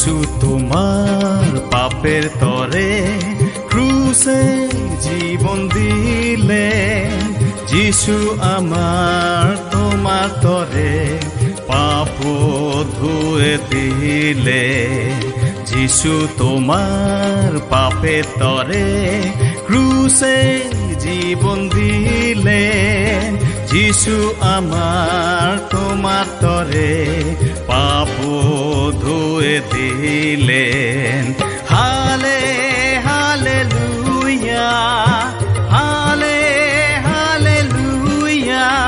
যিশু তোমার পাপের তরে ক্রুশে জীবন দিলেন। যিশু আমার তোমার তরে পাপ ধুয়ে দিলে। যিশু তোমার পাপের তরে ক্রুশে জীবন দিলেন। যিশু আমার তোমার তরে পাপ ধুয়ে দিলেন। হালে হালেলুয়া, হালে হালেলুয়া।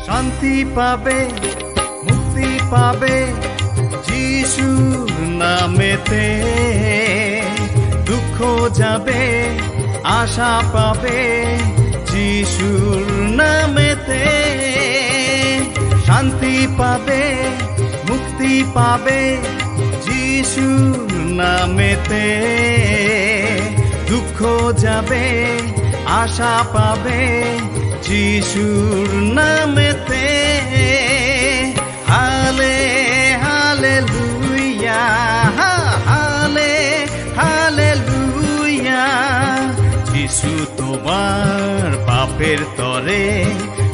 শান্তি পাবে, মুক্তি পাবে যিশুর নামেতে। দুঃখ যাবে, আশা পাবে যিশুর নামেতে। শান্তি পাবে, মুক্তি পাবে যিশুর নামেতে। দুঃখ যাবে, আশা পাবে যিশুর নামেতে। হালে হালেলুয়া, হালে হালেলুয়া। যিশু তোমার পাপের তরে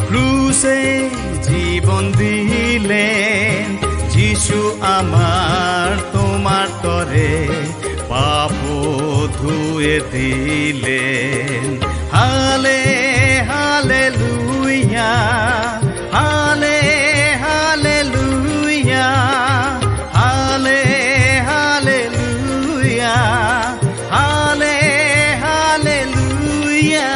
ক্রুশে জীবন দিলেন। যিশু আমার তোমার তরে পাপ ধুয়ে দিলেন। হালে হালেলুয়া, হালে হালেলুয়া, হালে হালেলুয়া, হালে হালেলুয়া।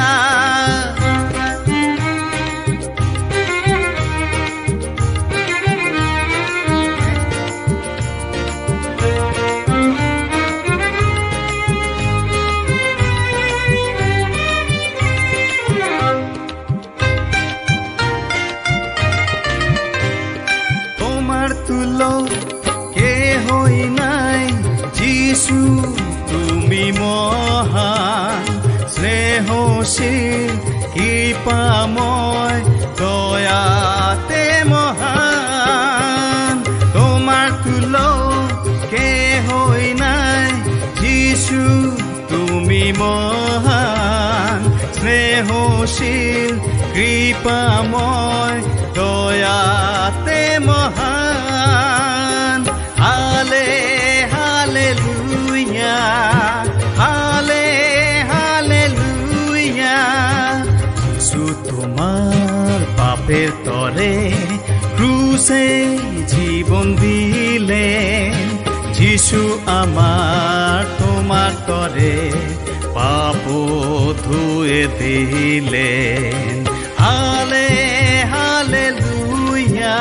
তুলো কেহই নাই যিশু তুমি মহান। স্নেহশীল কৃপাময় দয়াতে মহান। তোমার তুলো কেহই নাই যিশু তুমি মহান। স্নেহশীল কৃপাময় দয়াতে মহান। হালে হালেলুয়া, হালে হালেলুয়া। যিশু তোমার পাপের তরে ক্রুশে জীবন দিলেন। যিশু আমার তোমার তরে পাপ ধুয়ে দিলেন। হালে হালেলুয়া।